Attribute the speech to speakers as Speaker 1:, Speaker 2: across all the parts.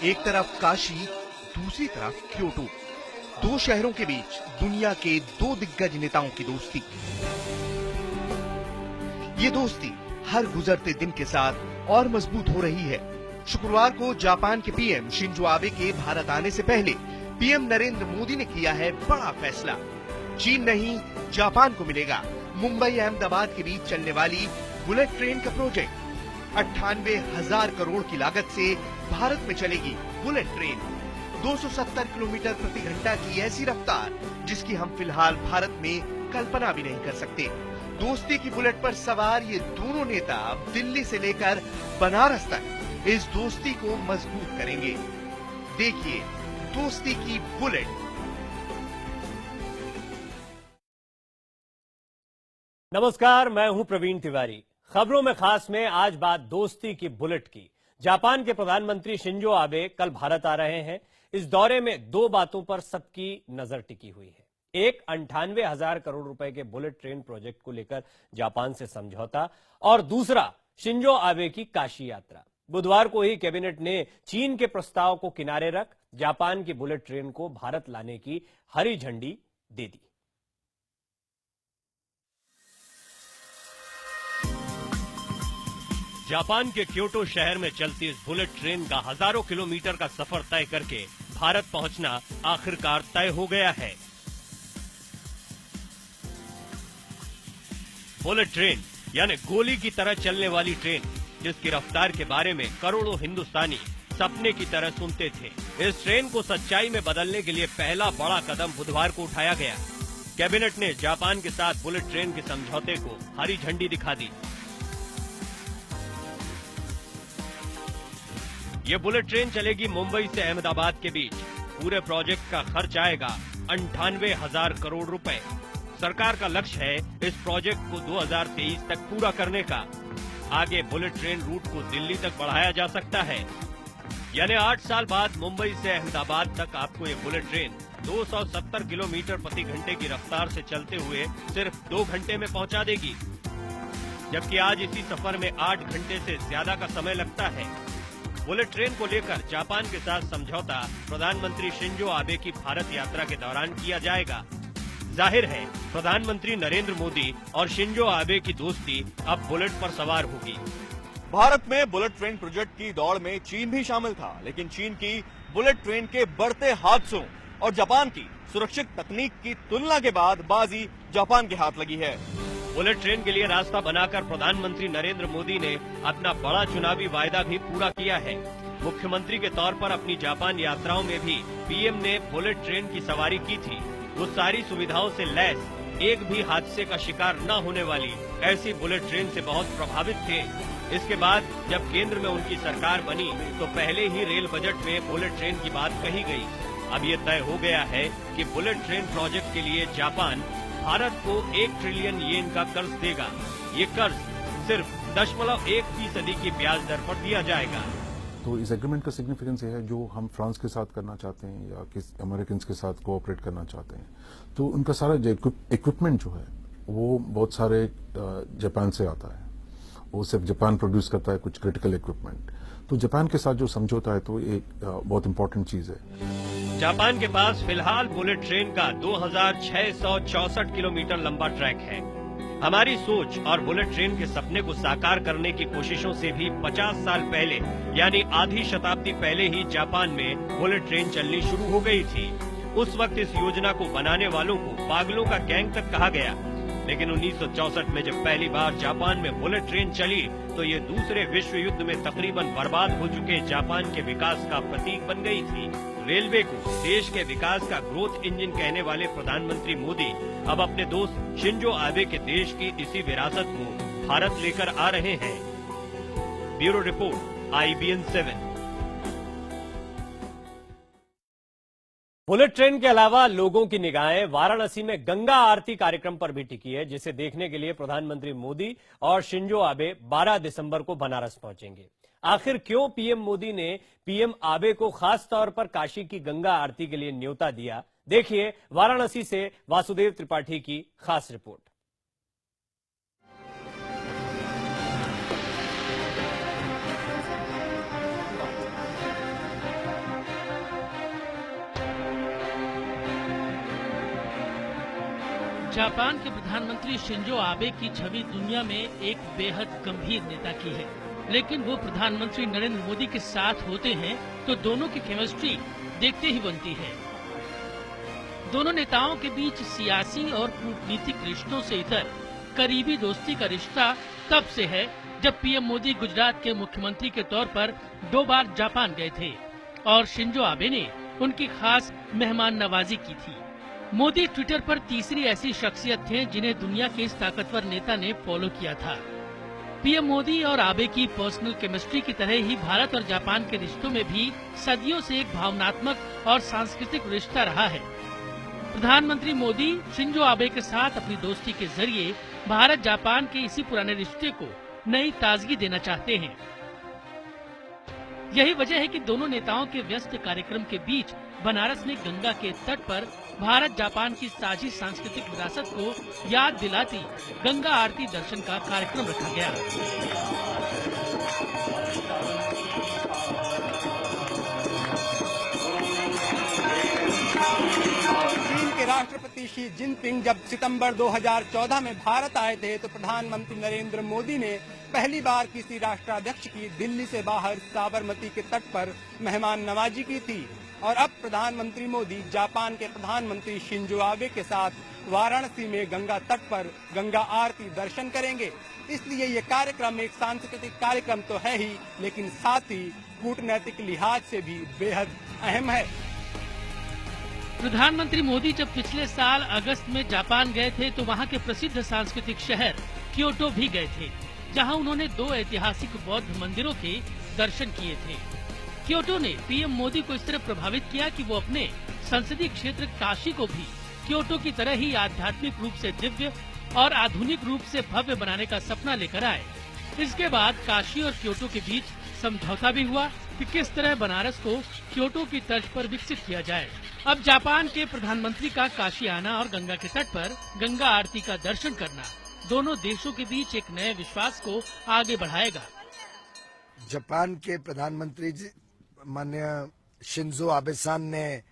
Speaker 1: एक तरफ काशी, दूसरी तरफ क्योटो। दो शहरों के बीच दुनिया के दो दिग्गज नेताओं की दोस्ती। ये दोस्ती हर गुजरते दिन के साथ और मजबूत हो रही है। शुक्रवार को जापान के पीएम शिंजो आबे के भारत आने से पहले पीएम नरेंद्र मोदी ने किया है बड़ा फैसला। चीन नहीं, जापान को मिलेगा मुंबई अहमदाबाद के बीच चलने वाली बुलेट ट्रेन का प्रोजेक्ट। 98,000 करोड़ की लागत से भारत में चलेगी बुलेट ट्रेन। 270 किलोमीटर प्रति घंटा की ऐसी रफ्तार जिसकी हम फिलहाल भारत में कल्पना भी नहीं कर सकते। दोस्ती की बुलेट पर सवार ये दोनों नेता अब दिल्ली से लेकर बनारस तक इस दोस्ती को मजबूत करेंगे। देखिए दोस्ती की बुलेट।
Speaker 2: नमस्कार, मैं हूं प्रवीण तिवारी। खबरों में खास में आज बात दोस्ती की बुलेट की। जापान के प्रधानमंत्री शिंजो आबे कल भारत आ रहे हैं। इस दौरे में दो बातों पर सबकी नजर टिकी हुई है। एक, 98,000 करोड़ रुपए के बुलेट ट्रेन प्रोजेक्ट को लेकर जापान से समझौता, और दूसरा शिंजो आबे की काशी यात्रा। बुधवार को ही कैबिनेट ने चीन के प्रस्ताव को किनारे रख जापान की बुलेट ट्रेन को भारत लाने की हरी झंडी दे दी। जापान के क्योटो शहर में चलती इस बुलेट ट्रेन का हजारों किलोमीटर का सफर तय करके भारत पहुंचना आखिरकार तय हो गया है। बुलेट ट्रेन यानी गोली की तरह चलने वाली ट्रेन, जिसकी रफ्तार के बारे में करोड़ों हिंदुस्तानी सपने की तरह सुनते थे। इस ट्रेन को सच्चाई में बदलने के लिए पहला बड़ा कदम बुधवार को उठाया गया। कैबिनेट ने जापान के साथ बुलेट ट्रेन के समझौते को हरी झंडी दिखा दी। ये बुलेट ट्रेन चलेगी मुंबई से अहमदाबाद के बीच। पूरे प्रोजेक्ट का खर्च आएगा 98,000 करोड़ रुपए। सरकार का लक्ष्य है इस प्रोजेक्ट को 2023 तक पूरा करने का। आगे बुलेट ट्रेन रूट को दिल्ली तक बढ़ाया जा सकता है, यानी 8 साल बाद मुंबई से अहमदाबाद तक आपको ये बुलेट ट्रेन 270 किलोमीटर प्रति घंटे की रफ्तार से चलते हुए सिर्फ 2 घंटे में पहुंचा देगी, जबकि आज इसी सफर में 8 घंटे से ज्यादा का समय लगता है। बुलेट ट्रेन को लेकर जापान के साथ समझौता प्रधानमंत्री शिंजो आबे की भारत यात्रा के दौरान किया जाएगा। जाहिर है प्रधानमंत्री नरेंद्र मोदी और शिंजो आबे की दोस्ती अब बुलेट पर सवार होगी।
Speaker 3: भारत में बुलेट ट्रेन प्रोजेक्ट की दौड़ में चीन भी शामिल था, लेकिन चीन की बुलेट ट्रेन के बढ़ते हादसों और जापान की सुरक्षित तकनीक की तुलना के बाद बाजी जापान के हाथ लगी है।
Speaker 2: बुलेट ट्रेन के लिए रास्ता बनाकर प्रधानमंत्री नरेंद्र मोदी ने अपना बड़ा चुनावी वायदा भी पूरा किया है। मुख्यमंत्री के तौर पर अपनी जापान यात्राओं में भी पीएम ने बुलेट ट्रेन की सवारी की थी। वो सारी सुविधाओं से लैस, एक भी हादसे का शिकार न होने वाली ऐसी बुलेट ट्रेन से बहुत प्रभावित थे। इसके बाद जब केंद्र में उनकी सरकार बनी तो पहले ही रेल बजट में बुलेट ट्रेन की बात कही गई। अब ये तय हो गया है कि बुलेट ट्रेन प्रोजेक्ट के लिए जापान भारत को 1 ट्रिलियन येन का कर्ज देगा। ये कर्ज सिर्फ 0.1% की ब्याज दर पर दिया जाएगा।
Speaker 4: तो इस एग्रीमेंट का सिग्निफिकेंस ये है, जो हम फ्रांस के साथ करना चाहते हैं या किस अमेरिकन के साथ कोऑपरेट करना चाहते हैं, तो उनका सारा इक्विपमेंट जो है वो बहुत सारे जापान से आता है। वो सिर्फ जापान प्रोड्यूस करता है कुछ क्रिटिकल इक्विपमेंट। तो जापान के साथ जो समझौता है तो एक बहुत इंपॉर्टेंट चीज है।
Speaker 2: जापान के पास फिलहाल बुलेट ट्रेन का 2,664 किलोमीटर लंबा ट्रैक है। हमारी सोच और बुलेट ट्रेन के सपने को साकार करने की कोशिशों से भी 50 साल पहले यानी आधी शताब्दी पहले ही जापान में बुलेट ट्रेन चलनी शुरू हो गई थी। उस वक्त इस योजना को बनाने वालों को पागलों का गैंग तक कहा गया, लेकिन 1964 में जब पहली बार जापान में बुलेट ट्रेन चली तो ये दूसरे विश्व युद्ध में तकरीबन बर्बाद हो चुके जापान के विकास का प्रतीक बन गई थी। रेलवे को देश के विकास का ग्रोथ इंजन कहने वाले प्रधानमंत्री मोदी अब अपने दोस्त शिंजो आबे के देश की इसी विरासत को भारत लेकर आ रहे हैं। Bureau report, IBN 7। Bullet train के अलावा लोगों की निगाहें वाराणसी में गंगा आरती कार्यक्रम पर भी टिकी है, जिसे देखने के लिए प्रधानमंत्री मोदी और शिंजो आबे 12 दिसंबर को बनारस पहुंचेंगे। आखिर क्यों पीएम मोदी ने पीएम आबे को खास तौर पर काशी की गंगा आरती के लिए न्योता दिया? देखिए वाराणसी से वासुदेव त्रिपाठी की खास रिपोर्ट।
Speaker 5: जापान के प्रधानमंत्री शिंजो आबे की छवि दुनिया में एक बेहद गंभीर नेता की है, लेकिन वो प्रधानमंत्री नरेंद्र मोदी के साथ होते हैं तो दोनों की केमिस्ट्री देखते ही बनती है। दोनों नेताओं के बीच सियासी और कूटनीतिक रिश्तों से इतर करीबी दोस्ती का रिश्ता तब से है जब पीएम मोदी गुजरात के मुख्यमंत्री के तौर पर 2 बार जापान गए थे और शिंजो आबे ने उनकी खास मेहमान नवाजी की थी। मोदी ट्विटर पर तीसरी ऐसी शख्सियत थे जिन्हें दुनिया के इस ताकतवर नेता ने फॉलो किया था। पीएम मोदी और आबे की पर्सनल केमिस्ट्री की तरह ही भारत और जापान के रिश्तों में भी सदियों से एक भावनात्मक और सांस्कृतिक रिश्ता रहा है। प्रधानमंत्री मोदी शिंजो आबे के साथ अपनी दोस्ती के जरिए भारत जापान के इसी पुराने रिश्ते को नई ताजगी देना चाहते हैं। यही वजह है कि दोनों नेताओं के व्यस्त कार्यक्रम के बीच बनारस में गंगा के तट पर भारत जापान की साझी सांस्कृतिक विरासत को याद दिलाती गंगा आरती दर्शन का कार्यक्रम रखा गया।
Speaker 6: चीन के राष्ट्रपति शी जिनपिंग जब सितंबर 2014 में भारत आए थे तो प्रधानमंत्री नरेंद्र मोदी ने पहली बार किसी राष्ट्राध्यक्ष की दिल्ली से बाहर साबरमती के तट पर मेहमान नवाजी की थी और अब प्रधानमंत्री मोदी जापान के प्रधानमंत्री शिंजो आबे के साथ वाराणसी में गंगा तट पर गंगा आरती दर्शन करेंगे। इसलिए ये कार्यक्रम एक सांस्कृतिक कार्यक्रम तो है ही, लेकिन साथ ही कूटनैतिक लिहाज से भी बेहद अहम है।
Speaker 5: प्रधानमंत्री मोदी जब पिछले साल अगस्त में जापान गए थे तो वहां के प्रसिद्ध सांस्कृतिक शहर क्योटो भी गए थे, जहां उन्होंने 2 ऐतिहासिक बौद्ध मंदिरों के दर्शन किए थे। क्योटो ने पीएम मोदी को इस तरह प्रभावित किया कि वो अपने संसदीय क्षेत्र काशी को भी क्योटो की तरह ही आध्यात्मिक रूप से दिव्य और आधुनिक रूप से भव्य बनाने का सपना लेकर आए। इसके बाद काशी और क्योटो के बीच समझौता भी हुआ कि किस तरह बनारस को क्योटो की तर्ज पर विकसित किया जाए। अब जापान के प्रधानमंत्री का काशी आना और गंगा के तट पर गंगा आरती का दर्शन करना दोनों देशों के बीच एक नए विश्वास को आगे बढ़ाएगा।
Speaker 7: जापान के प्रधानमंत्री माननीय शिंजो आबे-सान ने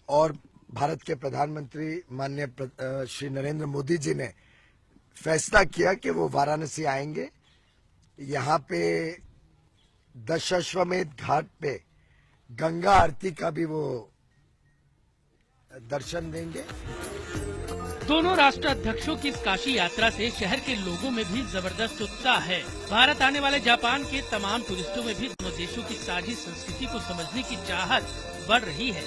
Speaker 7: और भारत के प्रधानमंत्री माननीय श्री नरेंद्र मोदी जी ने फैसला किया कि वो वाराणसी आएंगे। यहाँ पे दशाश्वमेध घाट पे गंगा आरती का भी वो दर्शन देंगे।
Speaker 5: दोनों राष्ट्राध्यक्षों की इस काशी यात्रा से शहर के लोगों में भी जबरदस्त उत्साह है। भारत आने वाले जापान के तमाम टूरिस्टों में भी दोनों देशों की साझी संस्कृति को समझने की चाहत बढ़ रही है।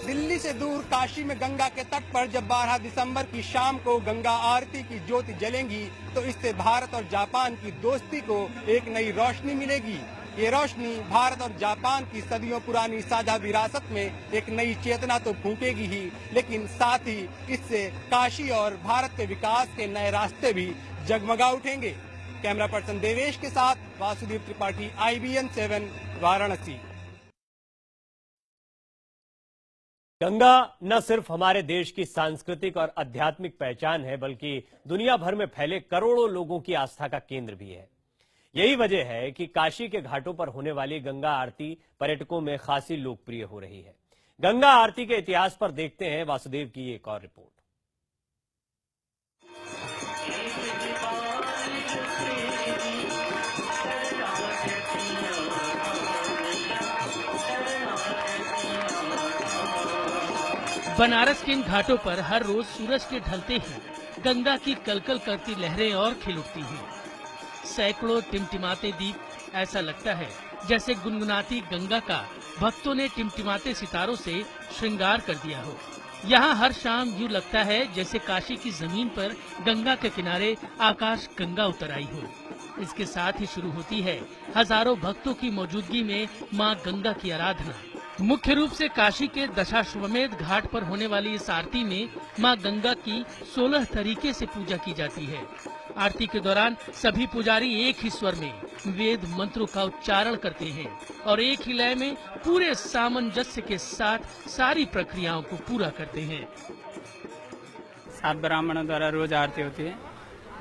Speaker 6: दिल्ली से दूर काशी में गंगा के तट पर जब 12 दिसंबर की शाम को गंगा आरती की ज्योति जलेंगी तो इससे भारत और जापान की दोस्ती को एक नई रोशनी मिलेगी। ये रोशनी भारत और जापान की सदियों पुरानी साझा विरासत में एक नई चेतना तो फूंकेगी ही, लेकिन साथ ही इससे काशी और भारत के विकास के नए रास्ते भी जगमगा उठेंगे। कैमरा पर्सन देवेश के साथ वासुदेव त्रिपाठी, IBN 7, वाराणसी।
Speaker 2: गंगा न सिर्फ हमारे देश की सांस्कृतिक और आध्यात्मिक पहचान है, बल्कि दुनिया भर में फैले करोड़ों लोगों की आस्था का केंद्र भी है। यही वजह है कि काशी के घाटों पर होने वाली गंगा आरती पर्यटकों में खासी लोकप्रिय हो रही है। गंगा आरती के इतिहास पर देखते हैं वासुदेव की एक और रिपोर्ट।
Speaker 5: बनारस के इन घाटों पर हर रोज सूरज के ढलते ही गंगा की कलकल करती लहरें और खिल उठती हैं। सैकड़ों टिमटिमाते दीप, ऐसा लगता है जैसे गुनगुनाती गंगा का भक्तों ने टिमटिमाते सितारों से श्रृंगार कर दिया हो। यहाँ हर शाम यूँ लगता है जैसे काशी की जमीन पर गंगा के किनारे आकाश गंगा उतर आई हो। इसके साथ ही शुरू होती है हजारों भक्तों की मौजूदगी में माँ गंगा की आराधना। मुख्य रूप से काशी के दशाश्वमेध घाट पर होने वाली इस आरती में मां गंगा की 16 तरीके से पूजा की जाती है। आरती के दौरान सभी पुजारी एक ही स्वर में वेद मंत्रों का उच्चारण करते हैं और एक ही लय में पूरे सामंजस्य के साथ सारी प्रक्रियाओं को पूरा करते हैं।
Speaker 8: 7 ब्राह्मणों द्वारा रोज आरती होती है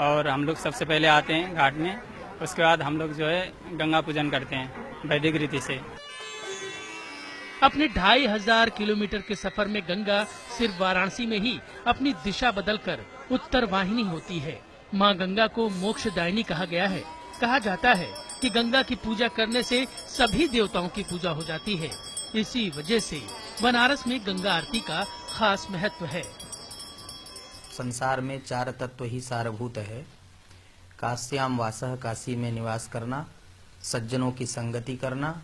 Speaker 8: और हम लोग सबसे पहले आते हैं घाट में, उसके बाद हम लोग जो है गंगा पूजन करते हैं वैदिक रीति से।
Speaker 5: अपने 2500 किलोमीटर के सफर में गंगा सिर्फ वाराणसी में ही अपनी दिशा बदलकर उत्तर वाहिनी होती है। माँ गंगा को मोक्षदायिनी कहा गया है। कहा जाता है कि गंगा की पूजा करने से सभी देवताओं की पूजा हो जाती है। इसी वजह से बनारस में गंगा आरती का खास महत्व है।
Speaker 9: संसार में 4 तत्व ही सारभूत है। काश्याम वासः, काशी में निवास करना, सज्जनों की संगति करना,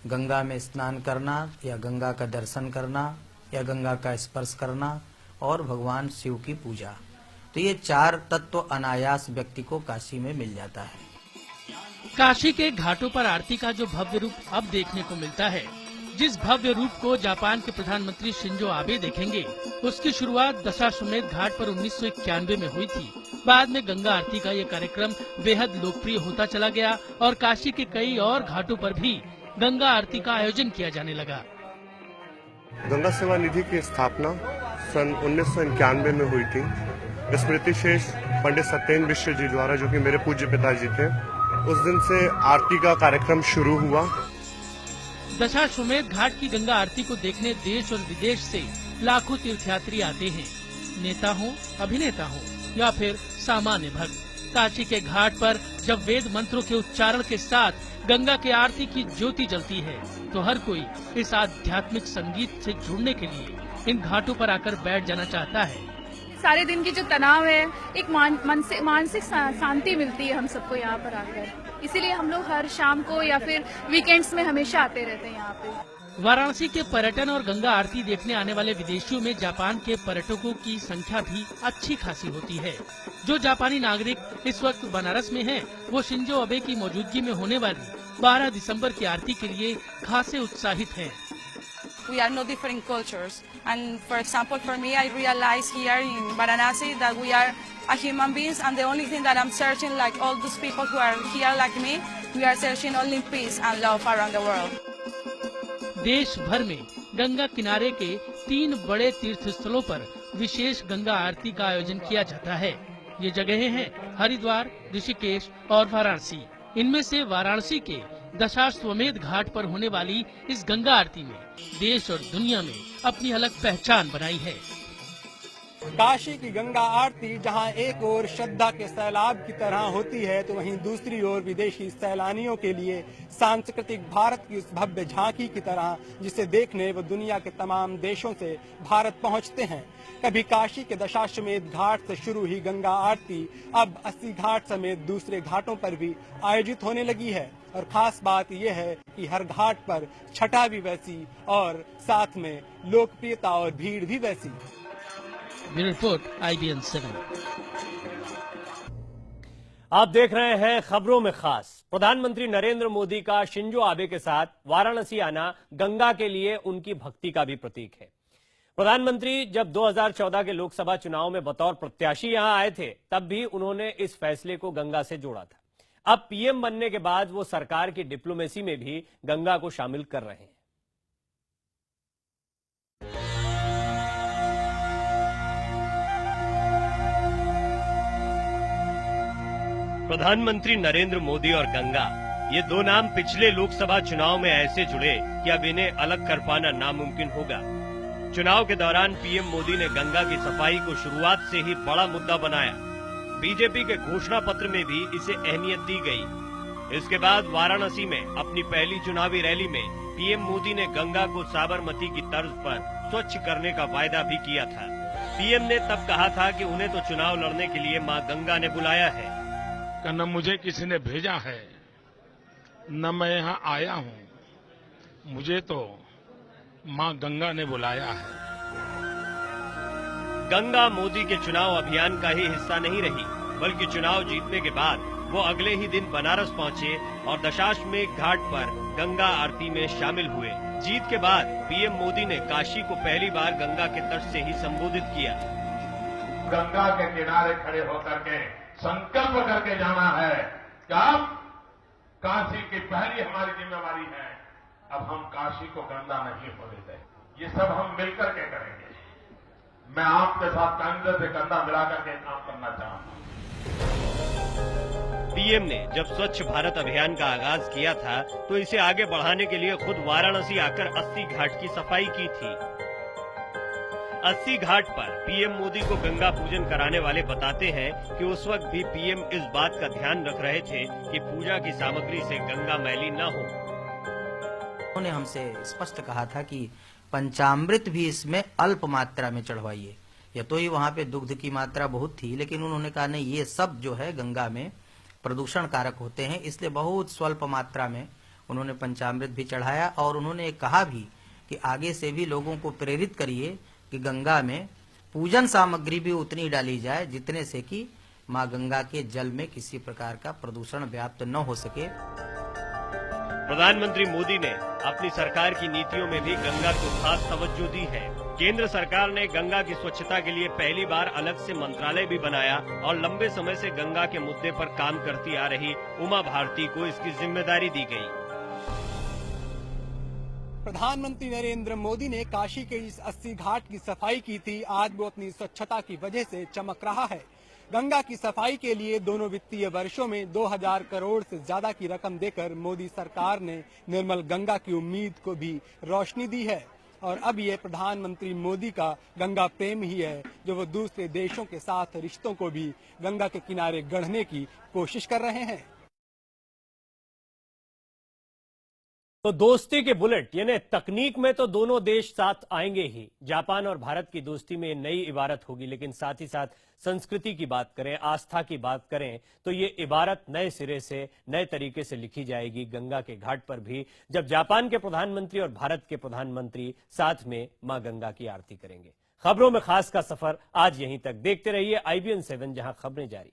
Speaker 9: गंगा में स्नान करना या गंगा का दर्शन करना या गंगा का स्पर्श करना और भगवान शिव की पूजा। तो ये 4 तत्व अनायास व्यक्ति को काशी में मिल जाता है।
Speaker 5: काशी के घाटों पर आरती का जो भव्य रूप अब देखने को मिलता है, जिस भव्य रूप को जापान के प्रधानमंत्री शिंजो आबे देखेंगे, उसकी शुरुआत दशाश्वमेध घाट पर 1991 में हुई थी। बाद में गंगा आरती का ये कार्यक्रम बेहद लोकप्रिय होता चला गया और काशी के कई और घाटों पर भी गंगा आरती का आयोजन किया जाने लगा।
Speaker 10: गंगा सेवा निधि की स्थापना सन 1991 में हुई थी। स्मृति शेष पंडित सत्येंद्र मिश्र जी द्वारा, जो कि मेरे पूज्य पिताजी थे। उस दिन से आरती का कार्यक्रम शुरू हुआ।
Speaker 5: दशाश्वमेध घाट की गंगा आरती को देखने देश और विदेश से लाखों तीर्थयात्री आते हैं। नेता हो, अभिनेता हो या फिर सामान्य भक्त। काशी के घाट पर जब वेद मंत्रों के उच्चारण के साथ गंगा की आरती की ज्योति जलती है, तो हर कोई इस आध्यात्मिक संगीत से जुड़ने के लिए इन घाटों पर आकर बैठ जाना चाहता है।
Speaker 11: सारे दिन की जो तनाव है, एक मानसिक शांति मिलती है हम सबको यहाँ पर आकर। इसीलिए हम लोग हर शाम को या फिर वीकेंड्स में हमेशा आते रहते हैं यहाँ पे।
Speaker 5: वाराणसी के पर्यटन और गंगा आरती देखने आने वाले विदेशियों में जापान के पर्यटकों की संख्या भी अच्छी खासी होती है। जो जापानी नागरिक इस वक्त बनारस में हैं, वो शिंजो आबे की मौजूदगी में होने वाली 12 दिसंबर की आरती के लिए खासे उत्साहित हैं।
Speaker 12: We are no different cultures, and for example, for me, I realize here in Varanasi that we are a human beings, and the only thing that I'm searching, like all those people who are here like me, we are searching only peace and love around the world.
Speaker 5: देश भर में गंगा किनारे के 3 बड़े तीर्थ स्थलों पर विशेष गंगा आरती का आयोजन किया जाता है। ये जगहें हैं हरिद्वार, ऋषिकेश और वाराणसी। इनमें से वाराणसी के दशाश्वमेध घाट पर होने वाली इस गंगा आरती में देश और दुनिया में अपनी अलग पहचान बनाई है।
Speaker 6: काशी की गंगा आरती जहां एक ओर श्रद्धा के सैलाब की तरह होती है, तो वहीं दूसरी ओर विदेशी सैलानियों के लिए सांस्कृतिक भारत की उस भव्य झांकी की तरह, जिसे देखने वो दुनिया के तमाम देशों से भारत पहुंचते हैं। कभी काशी के दशाश्वमेध घाट से शुरू ही गंगा आरती अब 80 घाट समेत दूसरे घाटों पर भी आयोजित होने लगी है। और खास बात यह है कि हर घाट पर छटा भी वैसी और साथ में लोकप्रियता और भीड़ भी वैसी।
Speaker 5: Bureau report, IBN 7।
Speaker 2: आप देख रहे हैं खबरों में खास। प्रधानमंत्री नरेंद्र मोदी का शिंजो आबे के साथ वाराणसी आना गंगा के लिए उनकी भक्ति का भी प्रतीक है। प्रधानमंत्री जब 2014 के लोकसभा चुनाव में बतौर प्रत्याशी यहां आए थे, तब भी उन्होंने इस फैसले को गंगा से जोड़ा था। अब पीएम बनने के बाद वो सरकार की डिप्लोमेसी में भी गंगा को शामिल कर रहे हैं। प्रधानमंत्री नरेंद्र मोदी और गंगा, ये 2 नाम पिछले लोकसभा चुनाव में ऐसे जुड़े कि अब इन्हें अलग कर पाना नामुमकिन होगा। चुनाव के दौरान पीएम मोदी ने गंगा की सफाई को शुरुआत से ही बड़ा मुद्दा बनाया। बीजेपी के घोषणा पत्र में भी इसे अहमियत दी गई। इसके बाद वाराणसी में अपनी पहली चुनावी रैली में पीएम मोदी ने गंगा को साबरमती की तर्ज पर स्वच्छ करने का वायदा भी किया था। पीएम ने तब कहा था कि उन्हें तो चुनाव लड़ने के लिए मां गंगा ने बुलाया है।
Speaker 13: न मुझे किसी ने भेजा है, न मैं यहाँ आया हूँ, मुझे तो मां गंगा ने बुलाया है।
Speaker 2: गंगा मोदी के चुनाव अभियान का ही हिस्सा नहीं रही, बल्कि चुनाव जीतने के बाद वो अगले ही दिन बनारस पहुंचे और दशाश्वमेध घाट पर गंगा आरती में शामिल हुए। जीत के बाद पीएम मोदी ने काशी को पहली बार गंगा के तट से ही संबोधित किया।
Speaker 14: गंगा के किनारे खड़े होकर के संकल्प करके जाना है कि अब काशी की पहली हमारी जिम्मेवारी है, अब हम काशी को गंदा नहीं होने दें। ये सब हम मिलकर के करेंगे। मैं आपके साथ कंधे से कंधा मिलाकर के काम करना चाहता हूं।
Speaker 2: पीएम ने जब स्वच्छ भारत अभियान का आगाज किया था तो इसे आगे बढ़ाने के लिए खुद वाराणसी आकर 80 घाट की सफाई की थी। 80 घाट पर पीएम मोदी को गंगा पूजन कराने वाले बताते हैं कि उस वक्त भी पीएम इस बात का ध्यान रख रहे थे कि पूजा की सामग्री से गंगा मैली न हो।
Speaker 9: उन्होंने हमसे स्पष्ट कहा था कि पंचामृत भी इसमें अल्प मात्रा में चढ़वाइए। या तो ही वहां पे दुग्ध की मात्रा बहुत थी, लेकिन उन्होंने कहा नहीं, ये सब जो है गंगा में प्रदूषण कारक होते हैं, इसलिए बहुत स्वल्प मात्रा में उन्होंने पंचामृत भी चढ़ाया। और उन्होंने कहा भी कि आगे से भी लोगों को प्रेरित करिए कि गंगा में पूजन सामग्री भी उतनी डाली जाए जितने से कि मां गंगा के जल में किसी प्रकार का प्रदूषण व्याप्त न हो सके।
Speaker 2: प्रधानमंत्री मोदी ने अपनी सरकार की नीतियों में भी गंगा को खास तवज्जो दी है। केंद्र सरकार ने गंगा की स्वच्छता के लिए पहली बार अलग से मंत्रालय भी बनाया और लंबे समय से गंगा के मुद्दे पर काम करती आ रही उमा भारती को इसकी जिम्मेदारी दी गई।
Speaker 6: प्रधानमंत्री नरेंद्र मोदी ने काशी के इस 80 घाट की सफाई की थी। आज वो अपनी स्वच्छता की वजह से चमक रहा है। गंगा की सफाई के लिए दोनों वित्तीय वर्षों में 2000 करोड़ से ज्यादा की रकम देकर मोदी सरकार ने निर्मल गंगा की उम्मीद को भी रोशनी दी है। और अब ये प्रधानमंत्री मोदी का गंगा प्रेम ही है जो वो दूसरे देशों के साथ रिश्तों को भी गंगा के किनारे गढ़ने की कोशिश कर रहे हैं।
Speaker 2: तो दोस्ती के बुलेट यानी तकनीक में तो दोनों देश साथ आएंगे ही। जापान और भारत की दोस्ती में नई इबारत होगी, लेकिन साथ ही साथ संस्कृति की बात करें, आस्था की बात करें तो ये इबारत नए सिरे से नए तरीके से लिखी जाएगी गंगा के घाट पर भी, जब जापान के प्रधानमंत्री और भारत के प्रधानमंत्री साथ में मां गंगा की आरती करेंगे। खबरों में खास का सफर आज यहीं तक। देखते रहिए IBN 7, जहां खबरें जारी।